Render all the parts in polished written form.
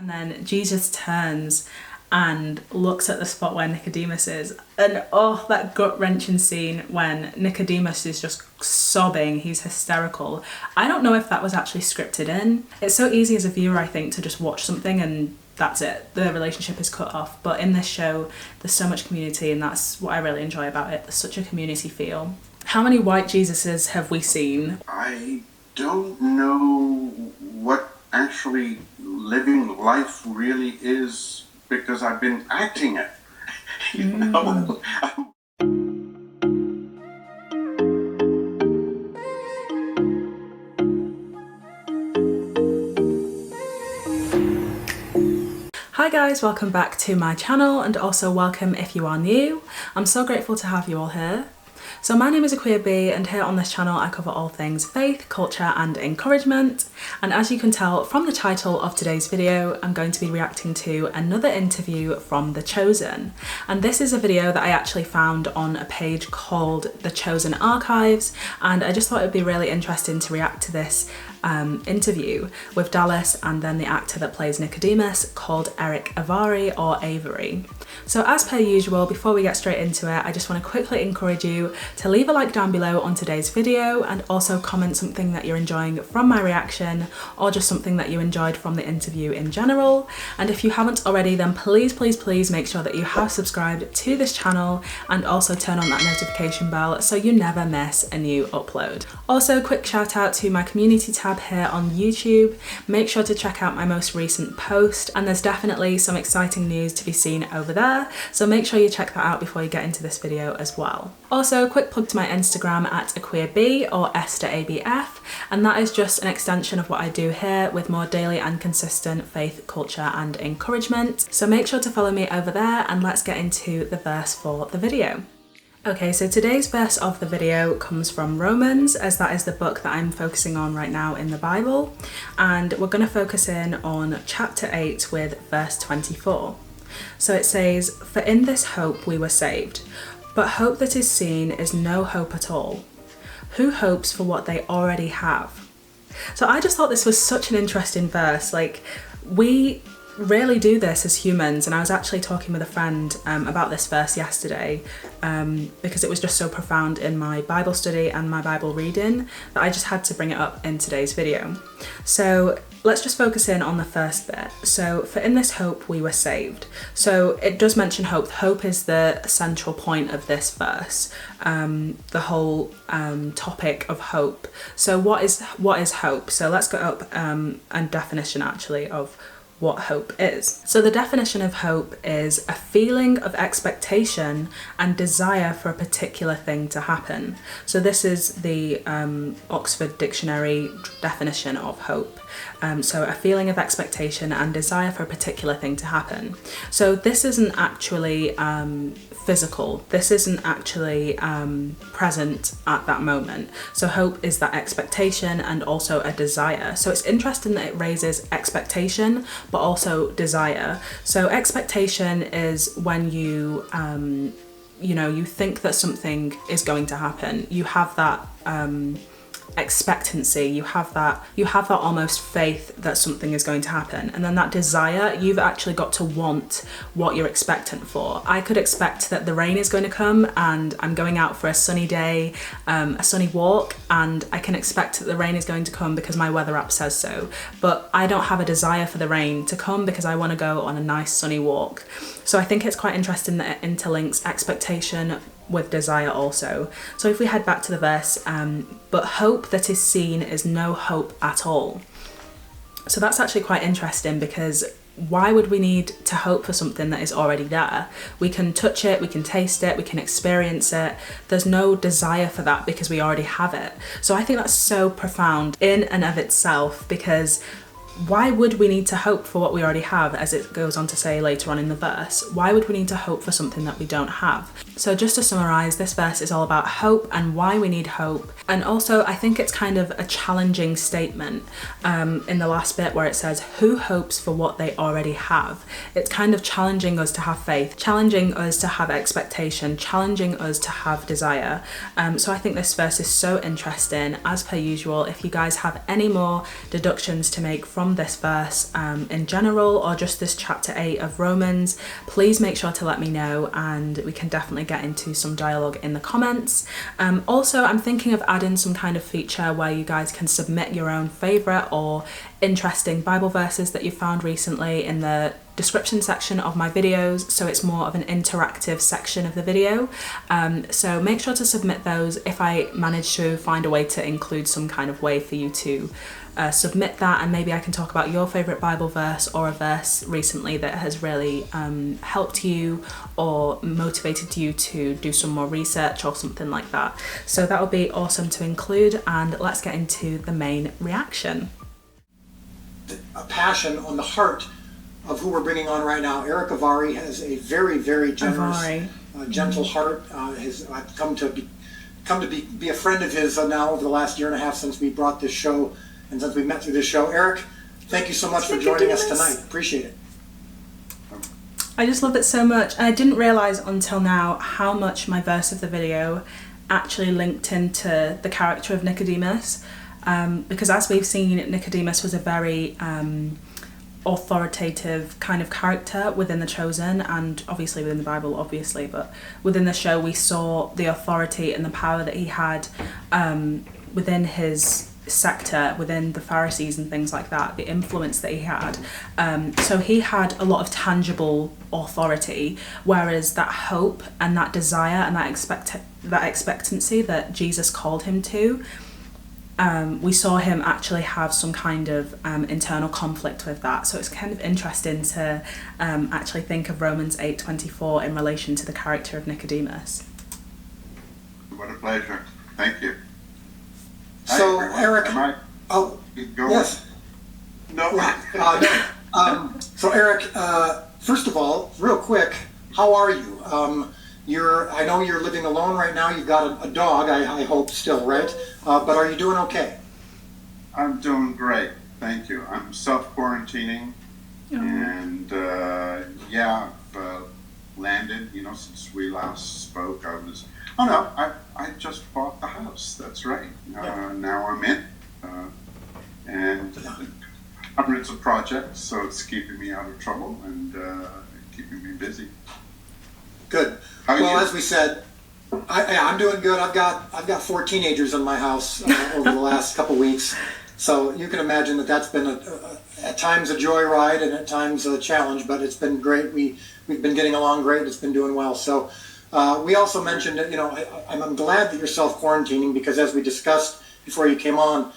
And then Jesus turns and looks at the spot where Nicodemus is. And oh, that gut-wrenching scene when Nicodemus is just sobbing, he's hysterical. I don't know if that was actually scripted in. It's so easy as a viewer, I think, to just watch something and that's it, the relationship is cut off. But in this show, there's so much community, and that's what I really enjoy about it. There's such a community feel. How many white Jesuses have we seen? I don't know what actually living life really is, because I've been acting it, you know? Hi guys, welcome back to my channel, and also welcome if you are new. I'm so grateful to have you all here. So my name is AkuaB, and here on this channel I cover all things faith, culture and encouragement. And as you can tell from the title of today's video, I'm going to be reacting to another interview from The Chosen. And this is a video that I actually found on a page called The Chosen Archives, and I just thought it'd be really interesting to react to this interview with Dallas and then the actor that plays Nicodemus, called Erick Avari or Avari. So as per usual, before we get straight into it, I just want to quickly encourage you to leave a like down below on today's video, and also comment something that you're enjoying from my reaction, or just something that you enjoyed from the interview in general. And if you haven't already, then please make sure that you have subscribed to this channel, and also turn on that notification bell so you never miss a new upload. Also, quick shout out to my community tab here on YouTube. Make sure to check out my most recent post, and there's definitely some exciting news to be seen over there, so make sure you check that out before you get into this video as well. Also, quick plug to my Instagram at AkuaB or ABF, and that is just an extension of what I do here with more daily and consistent faith, culture and encouragement. So make sure to follow me over there, and let's get into the verse for the video. Okay, so today's verse of the video comes from Romans, as that is the book that I'm focusing on right now in the Bible, and we're going to focus in on chapter 8 with verse 24. So it says, "For in this hope we were saved, but hope that is seen is no hope at all. Who hopes for what they already have?" So I just thought this was such an interesting verse. Like, we rarely do this as humans, and I was actually talking with a friend about this verse yesterday because it was just so profound in my Bible study and my Bible reading that I just had to bring it up in today's video. So let's just focus in on the first bit. So, "For in this hope we were saved." So it does mention hope. Hope is the central point of this verse, the whole topic of hope. So what is hope? So let's go up a definition actually of what hope is. So the definition of hope is a feeling of expectation and desire for a particular thing to happen. So this is the Oxford Dictionary definition of hope. So a feeling of expectation and desire for a particular thing to happen. So this isn't actually physical. This isn't actually present at that moment. So hope is that expectation and also a desire. So it's interesting that it raises expectation but also desire. So expectation is when you you think that something is going to happen. You have that expectancy, you have that almost faith that something is going to happen. And then that desire, you've actually got to want what you're expectant for. I could expect that the rain is going to come, and I'm going out for a sunny day, a sunny walk, and I can expect that the rain is going to come because my weather app says so, but I don't have a desire for the rain to come because I want to go on a nice sunny walk. So I think it's quite interesting that it interlinks expectation with desire also. So if we head back to the verse, "But hope that is seen is no hope at all." So that's actually quite interesting, because why would we need to hope for something that is already there? We can touch it, we can taste it, we can experience it. There's no desire for that because we already have it. So I think that's so profound in and of itself, because why would we need to hope for what we already have, as it goes on to say later on in the verse? Why would we need to hope for something that we don't have? So just to summarize, this verse is all about hope and why we need hope. And also I think it's kind of a challenging statement in the last bit where it says, "Who hopes for what they already have?" It's kind of challenging us to have faith, challenging us to have expectation, challenging us to have desire. So I think this verse is so interesting. As per usual, if you guys have any more deductions to make from from this verse in general, or just this chapter 8 of Romans, please make sure to let me know, and we can definitely get into some dialogue in the comments. Also, I'm thinking of adding some kind of feature where you guys can submit your own favourite or interesting Bible verses that you found recently in the description section of my videos, so it's more of an interactive section of the video. So make sure to submit those if I manage to find a way to include some kind of way for you to submit that, and maybe I can talk about your favourite Bible verse or a verse recently that has really helped you or motivated you to do some more research or something like that. So that would be awesome to include, and let's get into the main reaction. A passion on the heart of who we're bringing on right now. Erick Avari has a very, very generous, gentle heart. I've come to be a friend of his now over the last year and a half since we brought this show and since we met through this show. Erick, thank you so much for joining us tonight. Appreciate it. I just love it so much. I didn't realise until now how much my verse of the video actually linked into the character of Nicodemus, because as we've seen, Nicodemus was a very authoritative kind of character within The Chosen, and obviously within the Bible, obviously, but within the show we saw the authority and the power that he had within his sector, within the Pharisees and things like that, the influence that he had. So he had a lot of tangible authority, whereas that hope and that desire and that expectancy that Jesus called him to, we saw him actually have some kind of internal conflict with that. So it's kind of interesting to actually think of Romans 8:24 in relation to the character of Nicodemus. What a pleasure. Thank you. So, Erick, Go yes. No. So, Erick, first of all, real quick, how are you? I know you're living alone right now. You've got a dog, I hope, still, right? But are you doing okay? I'm doing great. Thank you. I'm self-quarantining. And, I've landed, since we last spoke. I just bought the house. That's right. Now I'm in. And hundreds of projects, so it's keeping me out of trouble and keeping me busy. Good. Well, as we said, I'm doing good. I've got 4 teenagers in my house over the last couple weeks, so you can imagine that's been at times a joyride and at times a challenge, but it's been great. We've been getting along great. It's been doing well. So we also mentioned that I'm glad that you're self-quarantining, because as we discussed before you came on,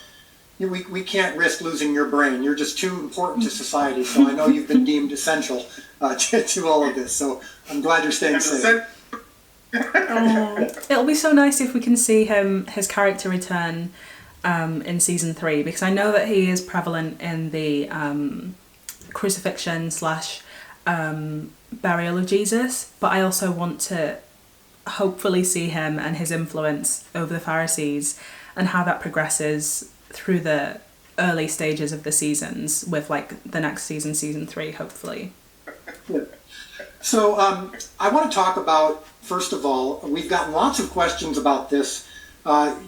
we can't risk losing your brain. You're just too important to society. So I know you've been deemed essential to all of this. So I'm glad you're staying safe. It'll be so nice if we can see his character return in season 3, because I know that he is prevalent in the crucifixion / burial of Jesus, but I also want to hopefully see him and his influence over the Pharisees and how that progresses through the early stages of the seasons, with the next season 3, hopefully. So I want to talk about, first of all, we've gotten lots of questions about this.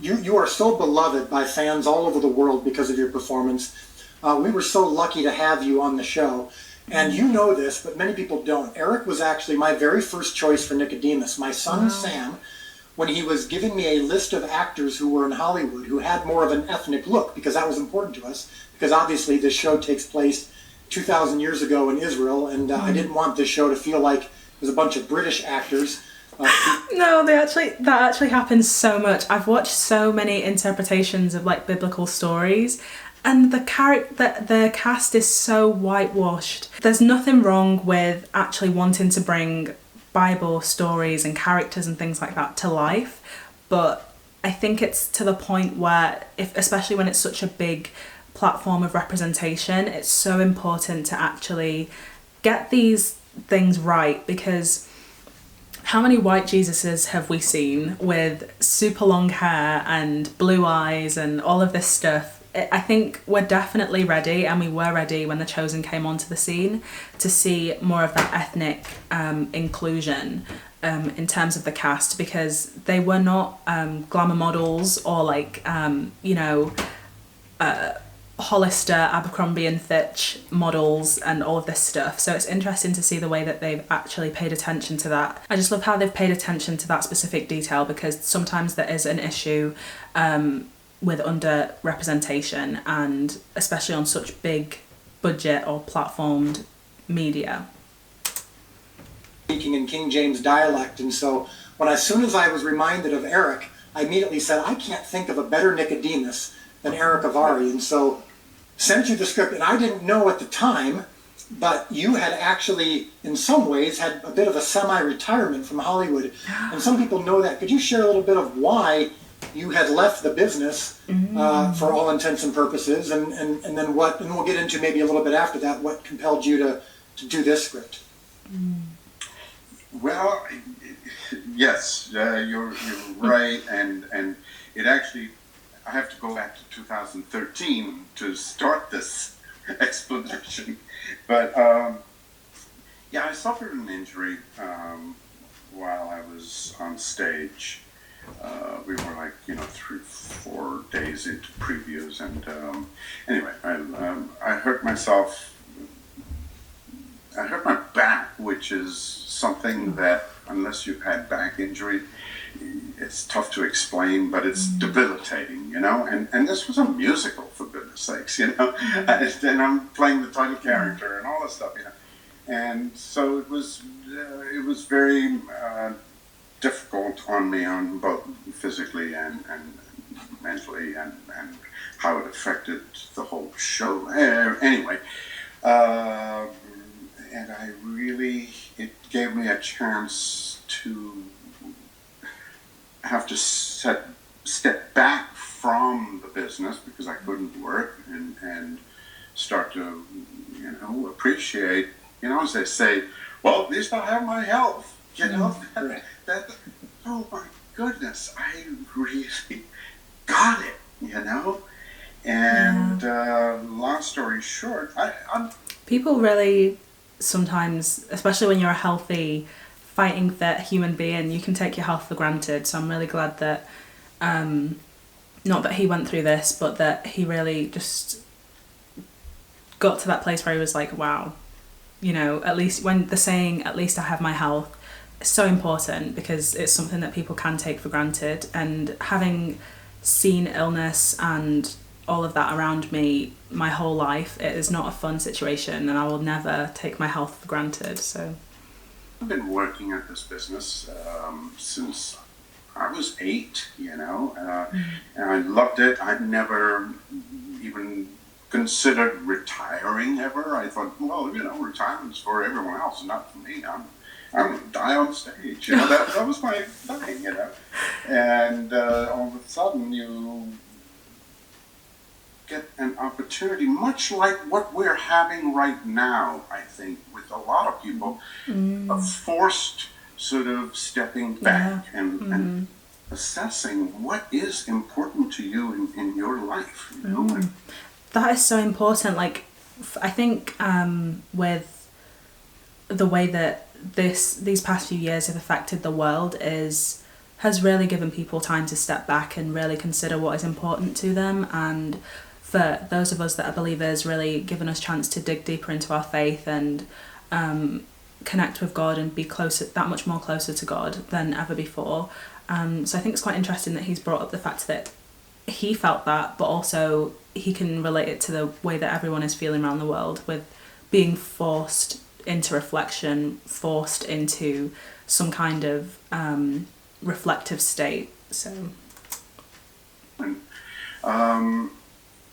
You are so beloved by fans all over the world because of your performance. We were so lucky to have you on the show. And you know this, but many people don't. Erick was actually my very first choice for Nicodemus. My son, Sam, when he was giving me a list of actors who were in Hollywood who had more of an ethnic look, because that was important to us, because obviously this show takes place 2,000 years ago in Israel, and I didn't want this show to feel like it was a bunch of British actors. No, that actually happens so much. I've watched so many interpretations of biblical stories, and the cast is so whitewashed. There's nothing wrong with actually wanting to bring Bible stories and characters and things like that to life, but I think it's to the point where, especially when it's such a big platform of representation, it's so important to actually get these things right, because how many white Jesuses have we seen with super long hair and blue eyes and all of this stuff? I think we're definitely ready, and we were ready when The Chosen came onto the scene, to see more of that ethnic inclusion in terms of the cast, because they were not glamour models or Hollister, Abercrombie and Fitch models and all of this stuff. So it's interesting to see the way that they've actually paid attention to that. I just love how they've paid attention to that specific detail, because sometimes there is an issue with underrepresentation, and especially on such big budget or platformed media. Speaking in King James dialect, and so as soon as I was reminded of Erick, I immediately said, I can't think of a better Nicodemus than Erick Avari, and so sent you the script. And I didn't know at the time, but you had actually, in some ways, had a bit of a semi-retirement from Hollywood, and some people know that. Could you share a little bit of why you had left the business for all intents and purposes, and then what, and we'll get into maybe a little bit after that, what compelled you to do this script? Well, yes, you're right, and it actually, I have to go back to 2013 to start this explanation. But yeah, I suffered an injury while I was on stage. We were like, 3-4 days into previews, and anyway, I hurt myself. I hurt my back, which is something that, unless you've had back injury, it's tough to explain, but it's debilitating, and this was a musical, for goodness sakes, and I'm playing the title character and all this stuff, and so it was very difficult on me, on both physically and mentally, and how it affected the whole show. Anyway, and it gave me a chance to have to step back from the business, because I couldn't work, and start to, appreciate, as they say, well, at least I have my health, that oh my goodness, I really got it, and long story short, I'm people really sometimes, especially when you're a healthy, fighting fit human being, you can take your health for granted. So I'm really glad that not that he went through this, but that he really just got to that place where he was like, wow, at least, when the saying, at least I have my health, is so important, because it's something that people can take for granted. And having seen illness and all of that around me my whole life, it is not a fun situation, and I will never take my health for granted. So I've been working at this business since I was 8, and I loved it. I'd never even considered retiring ever. I thought, well, retirement's for everyone else, not for me. I'm going to die on stage. That was my thing, And all of a sudden, you get an opportunity, much like what we're having right now, I think, with a lot of people, of forced sort of stepping back and assessing what is important to you in your life. That is so important. Like, I think with the way that these past few years have affected the world has really given people time to step back and really consider what is important to them, and for those of us that are believers, really given us a chance to dig deeper into our faith and connect with God and be that much more closer to God than ever before. So I think it's quite interesting that he's brought up the fact that he felt that, but also he can relate it to the way that everyone is feeling around the world, with being forced into reflection, forced into some kind of reflective state. So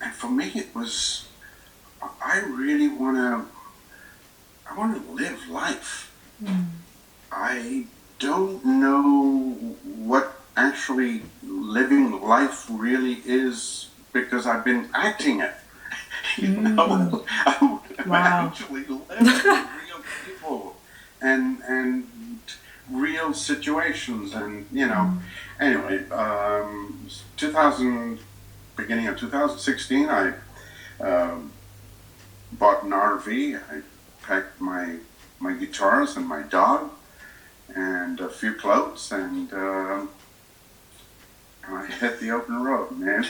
and for me, it was, I really want to live life. I don't know what actually living life really is, because I've been acting it. I'm actually living real people and real situations, and anyway, beginning of 2016, I bought an RV. I packed my guitars and my dog and a few clothes, and I hit the open road, man.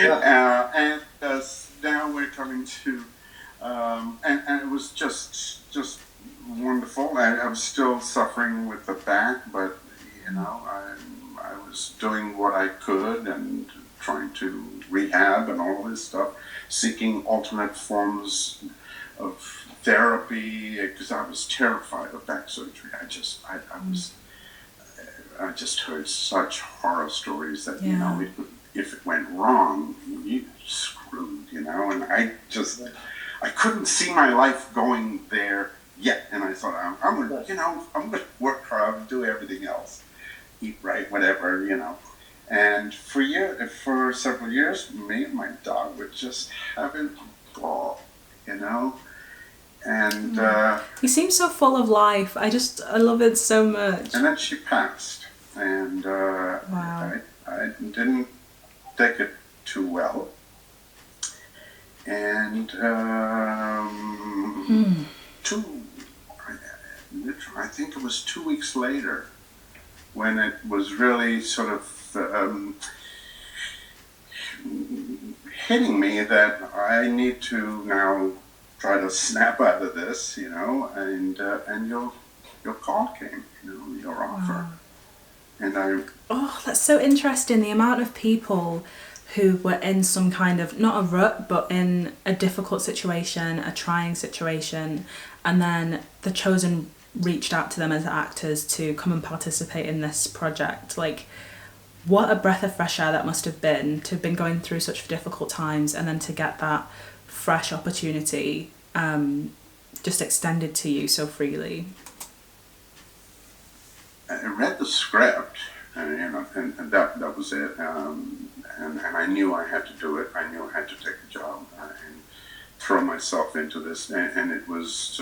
Yeah. And now we're coming to, and it was just wonderful. I was still suffering with the back, but I was doing what I could and trying to rehab and all this stuff, seeking alternate forms of therapy because I was terrified of back surgery. I just heard such horror stories that if it went wrong, you screwed, and I couldn't see my life going there yet. And I thought I'm gonna work hard, do everything else, eat right, whatever, And for several years, me and my dog were just having a ball, And You seem so full of life. I love it so much. And then she passed, and Wow. I didn't take it too well. And I think it was 2 weeks later when it was really sort of hitting me that I need to now try to snap out of this, and your call came, your offer. And that's so interesting. The amount of people who were in some kind of, not a rut, but in a difficult situation, a trying situation, and then the Chosen reached out to them as actors to come and participate in this project. Like, what a breath of fresh air that must have been, to have been going through such difficult times and then to get that fresh opportunity just extended to you so freely. I read the script, and that was it. And I knew I had to do it. I knew I had to take the job and throw myself into this. And it was,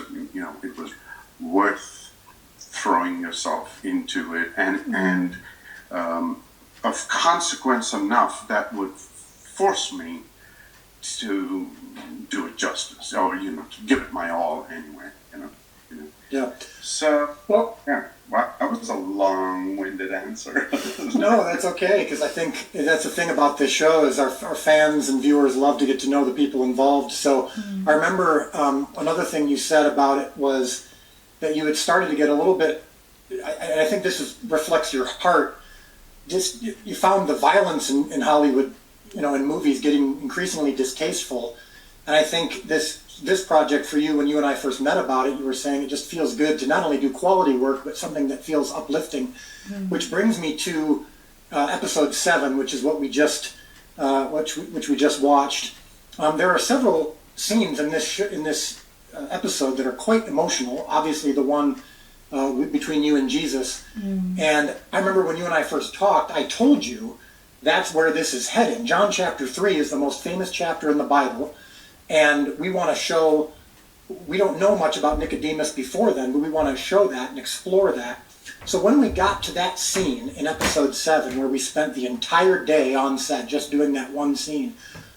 it was worth throwing yourself into it. And of consequence enough that would force me to do it justice, or to give it my all anyway. Yeah. So well, that was a long-winded answer. No, that's okay, because I think that's the thing about this show is our fans and viewers love to get to know the people involved. So I remember another thing you said about it was that you had started to get a little bit. I think this reflects your heart. Just you found the violence in Hollywood, in movies, getting increasingly distasteful, and I think this project for you, when you and I first met about it, you were saying it just feels good to not only do quality work, but something that feels uplifting, which brings me to episode 7, which is what we just which we just watched. There are several scenes in this episode that are quite emotional. Obviously, the one between you and Jesus. And I remember when you and I first talked, I told you that's where this is heading. John chapter 3 is the most famous chapter in the Bible. And we want to show, we don't know much about Nicodemus before then, but we want to show that and explore that. So when we got to that scene in episode 7, where we spent the entire day on set just doing that one scene,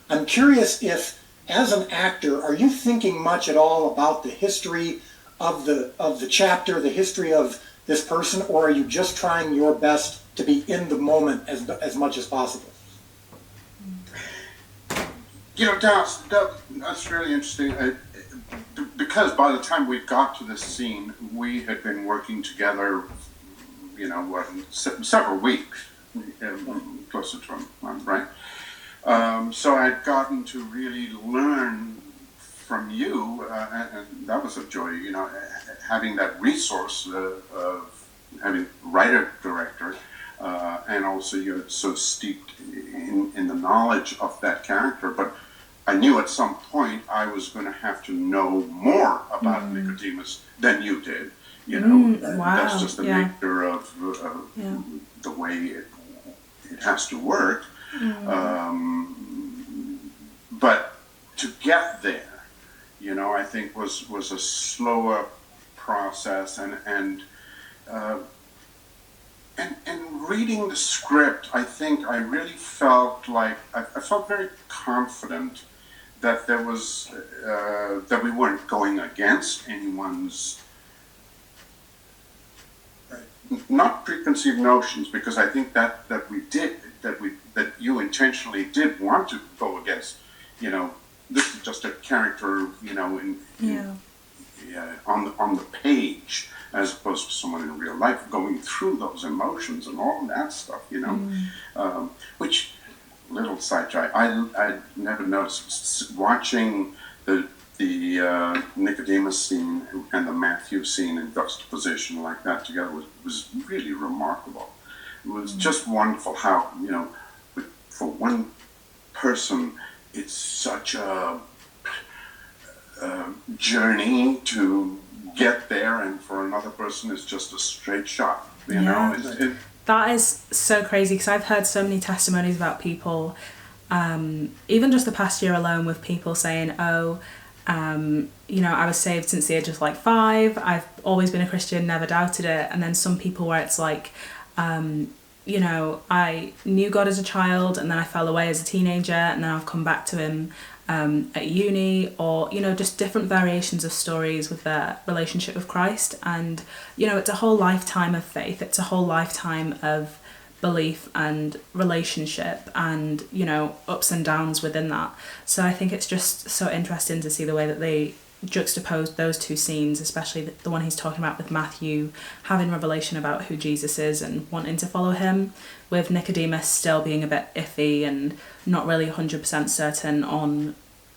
I'm curious if, as an actor, are you thinking much at all about the history of the chapter, the history of this person, or are you just trying your best to be in the moment as much as possible? That's really interesting. Because by the time we got to this scene, we had been working together, several weeks, closer to a month, right? So I'd gotten to really learn from you, and that was a joy, having that resource of having writer-director, and also you're so steeped in the knowledge of that character. But I knew at some point I was going to have to know more about Nicodemus than you did. Wow. That's just the nature of the way it has to work. But to get there, I think was a slower process, and reading the script, I think I really felt like I felt very confident that there was that we weren't going against anyone's not preconceived notions, because I think that we did that you intentionally did want to go against. This is just a character, on the page, as opposed to someone in real life going through those emotions and all that stuff. Which, little sidetrack, I never noticed watching the Nicodemus scene and the Matthew scene in juxtaposition like that together was really remarkable. It was just wonderful how, for one person, it's such a journey to get there, and for another person, it's just a straight shot. That is so crazy, because I've heard so many testimonies about people, even just the past year alone, with people saying, I was saved since the age of 5. I've always been a Christian, never doubted it. And then some people where it's like, I knew God as a child, and then I fell away as a teenager, and then I've come back to him at uni, or just different variations of stories with their relationship with Christ. And it's a whole lifetime of faith, it's a whole lifetime of belief and relationship, and ups and downs within that. So I think it's just so interesting to see the way that they juxtapose those two scenes, especially the one he's talking about with Matthew having revelation about who Jesus is and wanting to follow him, with Nicodemus still being a bit iffy and not really 100% certain on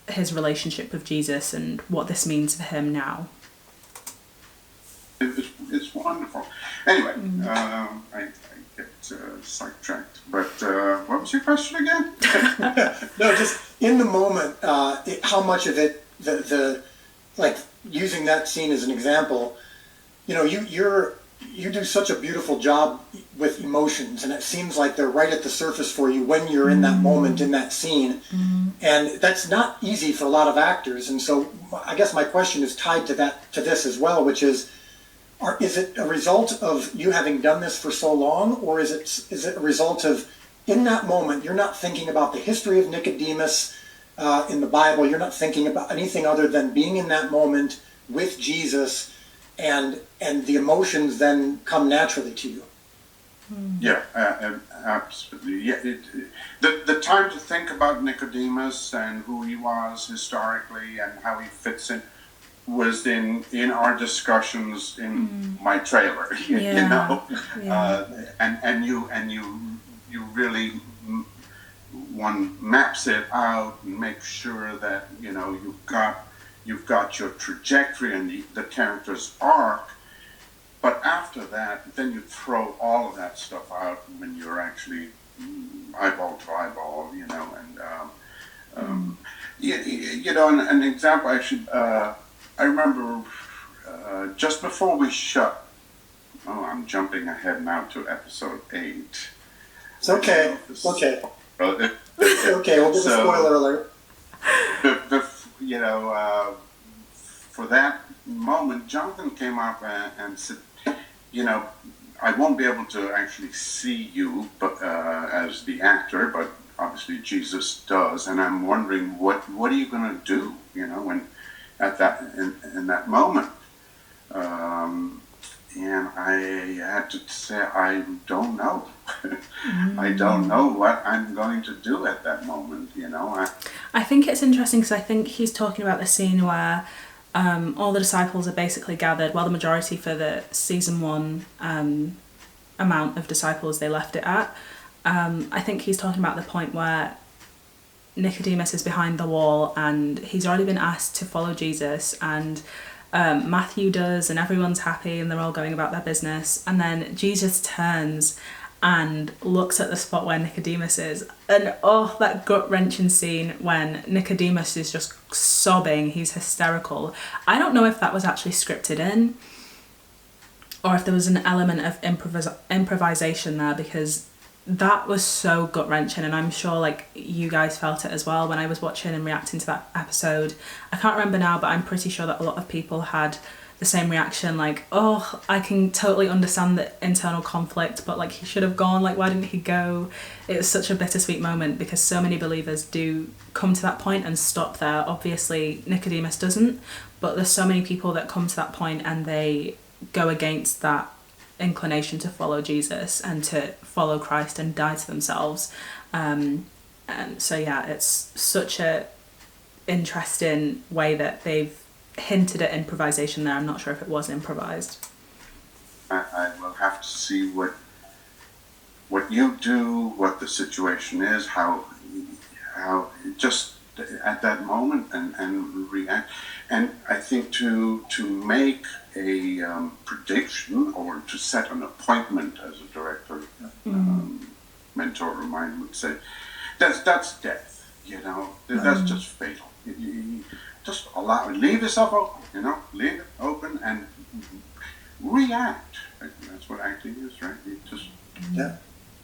his relationship with Jesus and what this means for him now. It's wonderful. Anyway, I get sidetracked. But what was your question again? No, just in the moment, how much of it, the like using that scene as an example, you do such a beautiful job with emotions, and it seems like they're right at the surface for you when you're in that moment, in that scene. And that's not easy for a lot of actors. And so I guess my question is tied to this as well, which is it a result of you having done this for so long, or is it a result of, in that moment, you're not thinking about the history of Nicodemus in the Bible, you're not thinking about anything other than being in that moment with Jesus, and the emotions then come naturally to you? Yeah, absolutely. Yeah, the time to think about Nicodemus and who he was historically and how he fits in was in our discussions in my trailer. And you really, one maps it out and makes sure that you've got your trajectory and the character's arc. But after that, then you throw all of that stuff out when you're actually eyeball to eyeball, an example actually. I remember just before we shut. Oh, I'm jumping ahead now to episode 8. It's okay. Okay. Okay, we'll do the spoiler alert. For that moment, Jonathan came up and said, I won't be able to actually see you, but as the actor, but obviously Jesus does, and I'm wondering what are you going to do, when at that in that moment, and I had to say I don't know. I don't know what I'm going to do at that moment. I think it's interesting because I think he's talking about the scene where all the disciples are basically gathered, well, the majority for the season 1 amount of disciples they left it at. I think he's talking about the point where Nicodemus is behind the wall and he's already been asked to follow Jesus, and Matthew does, and everyone's happy and they're all going about their business, and then Jesus turns and looks at the spot where Nicodemus is, and that gut-wrenching scene when Nicodemus is just sobbing, he's hysterical. I don't know if that was actually scripted in or if there was an element of improvisation there, because that was so gut-wrenching, and I'm sure you guys felt it as well when I was watching and reacting to that episode. I can't remember now, but I'm pretty sure that a lot of people had the same reaction, I can totally understand the internal conflict, but he should have gone, why didn't he go? It was such a bittersweet moment because so many believers do come to that point and stop there. Obviously Nicodemus doesn't, but there's so many people that come to that point and they go against that inclination to follow Jesus and to follow Christ and die to themselves. And so yeah, it's such a interesting way that they've hinted at improvisation there. I'm not sure if it was improvised. I will have to see what you do, what the situation is, how just at that moment and react. And I think to make a prediction or to set an appointment, as a director, mentor of mine would say, that's death. That's just fatal. You just leave yourself open. Leave it open and react. That's what acting is, right? You just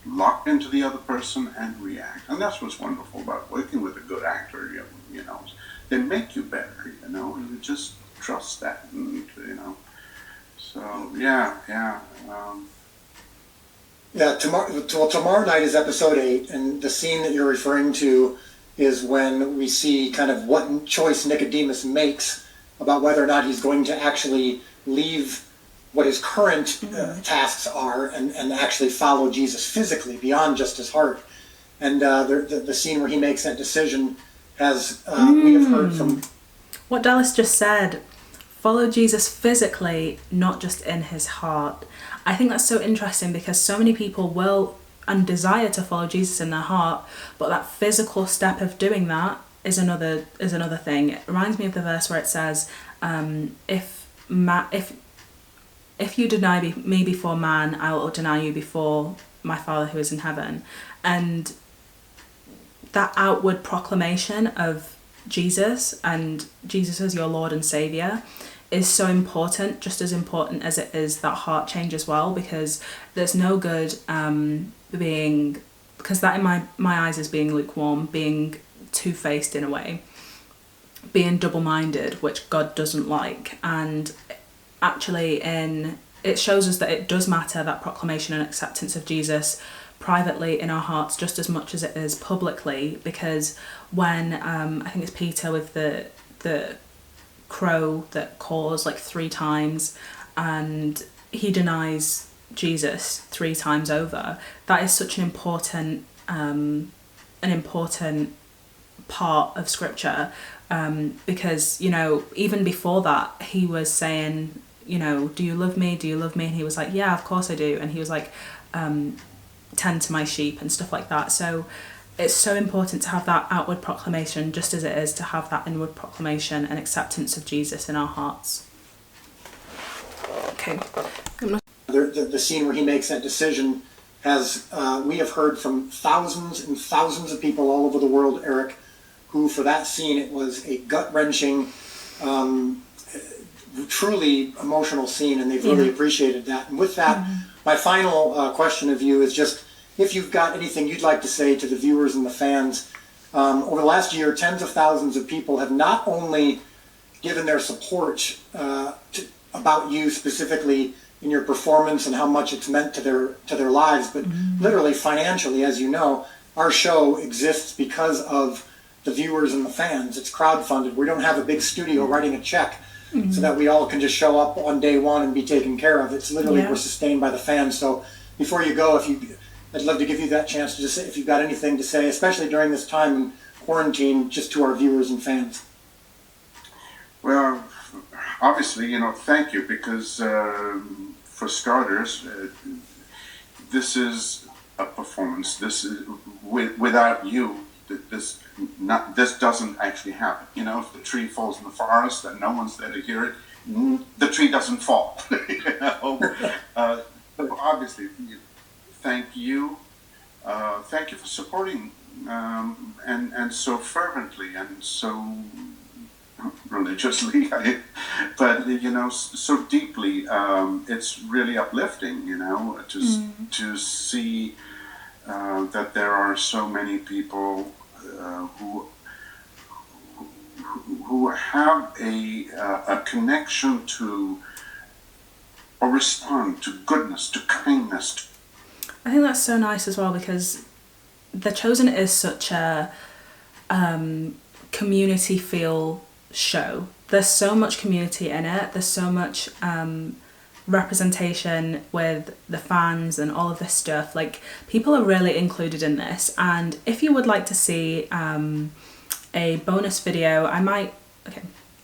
lock into the other person and react. And that's what's wonderful about working with a good actor. They make you better. You just trust that, and So yeah. Tomorrow night is episode 8, and the scene that you're referring to is when we see kind of what choice Nicodemus makes about whether or not he's going to actually leave what his current tasks are and actually follow Jesus physically beyond just his heart. And the scene where he makes that decision has, we have heard from... What Dallas just said, follow Jesus physically, not just in his heart. I think that's so interesting because so many people will and desire to follow Jesus in their heart, but that physical step of doing that is another thing. It reminds me of the verse where it says, if you deny me before man, I will deny you before my Father who is in heaven. And that outward proclamation of Jesus and Jesus as your Lord and Saviour is so important, just as important as it is that heart change as well, because there's no good because that in my eyes is being lukewarm, being two-faced in a way, being double-minded, which God doesn't like. And actually it shows us that it does matter, that proclamation and acceptance of Jesus privately in our hearts just as much as it is publicly, because when I think it's Peter with the crow that caws like 3 times and he denies Jesus 3 times over, that is such an important part of scripture, because even before that he was saying, do you love me, and he was like, yeah, of course I do, and he was like, tend to my sheep and stuff like that. So it's so important to have that outward proclamation just as it is to have that inward proclamation and acceptance of Jesus in our hearts. Okay. The scene where he makes that decision has, we have heard from thousands and thousands of people all over the world, Eric, who for that scene, it was a gut-wrenching, truly emotional scene, and they've really appreciated that. And with that, my final question of you is just if you've got anything you'd like to say to the viewers and the fans. Over the last year, tens of thousands of people have not only given their support about you specifically in your performance and how much it's meant to their lives, but literally financially, as you know, our show exists because of the viewers and the fans. It's crowdfunded. We don't have a big studio writing a check so that we all can just show up on day one and be taken care of. It's literally we're sustained by the fans. So before you go, I'd love to give you that chance to just say if you've got anything to say, especially during this time in quarantine, just to our viewers and fans. Well, obviously, thank you, because for starters, this is a performance. This is without you. This doesn't actually happen. If the tree falls in the forest and no one's there to hear it, the tree doesn't fall. Obviously, thank you. Thank you for supporting and so fervently and so religiously, but so deeply. It's really uplifting, to see that there are so many people who have a connection to or respond to goodness, to kindness. I think that's so nice as well, because The Chosen is such a community feel show. There's so much community in it. There's so much representation with the fans and all of this stuff. Like, people are really included in this, and if you would like to see a bonus video,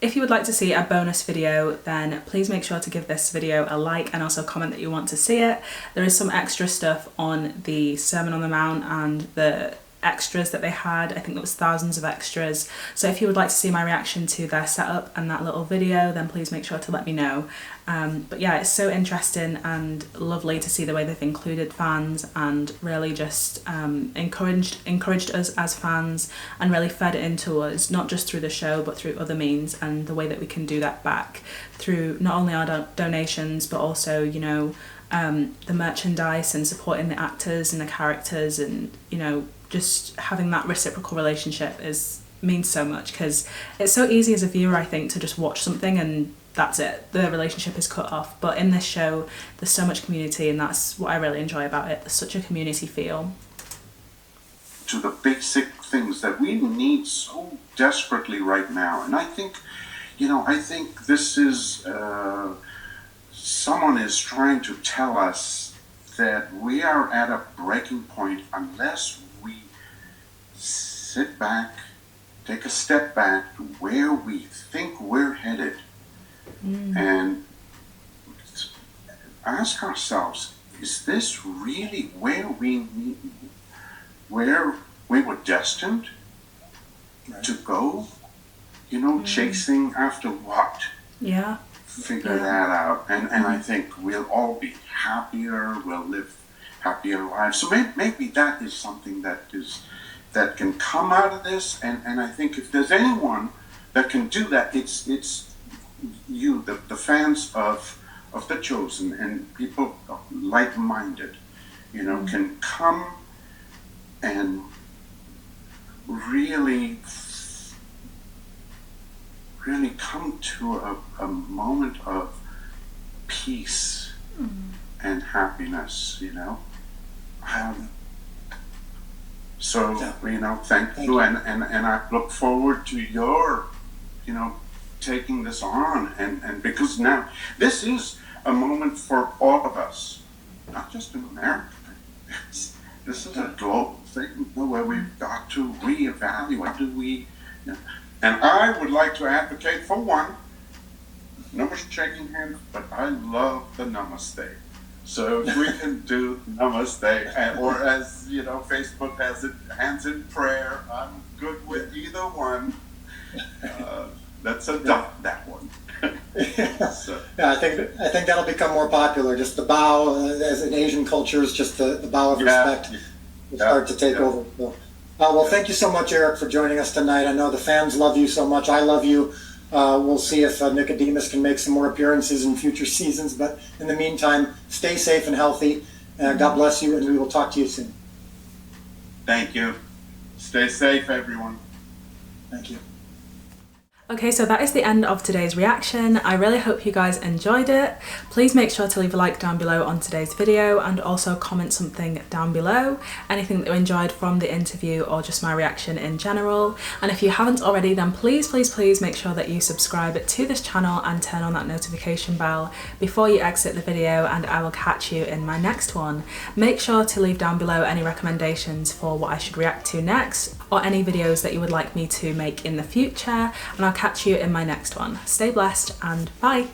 if you would like to see a bonus video, then please make sure to give this video a like and also comment that you want to see it. There is some extra stuff on the Sermon on the Mount and the extras that they had. I think there was thousands of extras. So if you would like to see my reaction to their setup and that little video, then please make sure to let me know. But yeah, it's so interesting and lovely to see the way they've included fans and really just encouraged us as fans and really fed it into us, not just through the show but through other means, and the way that we can do that back through not only our donations but also, you know, the merchandise and supporting the actors and the characters, and, you know, just having that reciprocal relationship means so much, because it's so easy as a viewer, I think, to just watch something and that's it, the relationship is cut off. But in this show there's so much community, and that's what I really enjoy about it. There's such a community feel to the basic things that we need so desperately right now. And I think, you know, I think this is someone is trying to tell us that we are at a breaking point unless we sit back, take a step back to where we think we're headed, and ask ourselves, is this really where we were destined to go? You know, chasing after what? Yeah. Figure that out, and I think we'll all be happier, we'll live happier lives. So maybe that is something that can come out of this, and I think if there's anyone that can do that, it's you, the fans of The Chosen, and people like-minded, you know, can come and really come to a moment of peace and happiness, you know. You know, thank you, and I look forward to your, you know, taking this on, and because now this is a moment for all of us, not just in America. This is a global thing where we've got to reevaluate. Do we, you know, and I would like to advocate for one. No more shaking hands, but I love the namaste. So if we can do namaste, or as you know, Facebook has it, hands in prayer. I'm good with either one. Let's adopt that one. So. Yeah, I think that'll become more popular. Just the bow, as in Asian cultures, just the bow of respect will start to take over. So, well, thank you so much, Erick, for joining us tonight. I know the fans love you so much. I love you. We'll see if NICODEMUS can make some more appearances in future seasons. But in the meantime, stay safe and healthy. God bless you, and we will talk to you soon. Thank you. Stay safe, everyone. Thank you. Okay, so that is the end of today's reaction. I really hope you guys enjoyed it. Please make sure to leave a like down below on today's video, and also comment something down below, anything that you enjoyed from the interview or just my reaction in general. And if you haven't already, then please make sure that you subscribe to this channel and turn on that notification bell before you exit the video, and I will catch you in my next one. Make sure to leave down below any recommendations for what I should react to next, or any videos that you would like me to make in the future, and I'll catch you in my next one. Stay blessed and bye!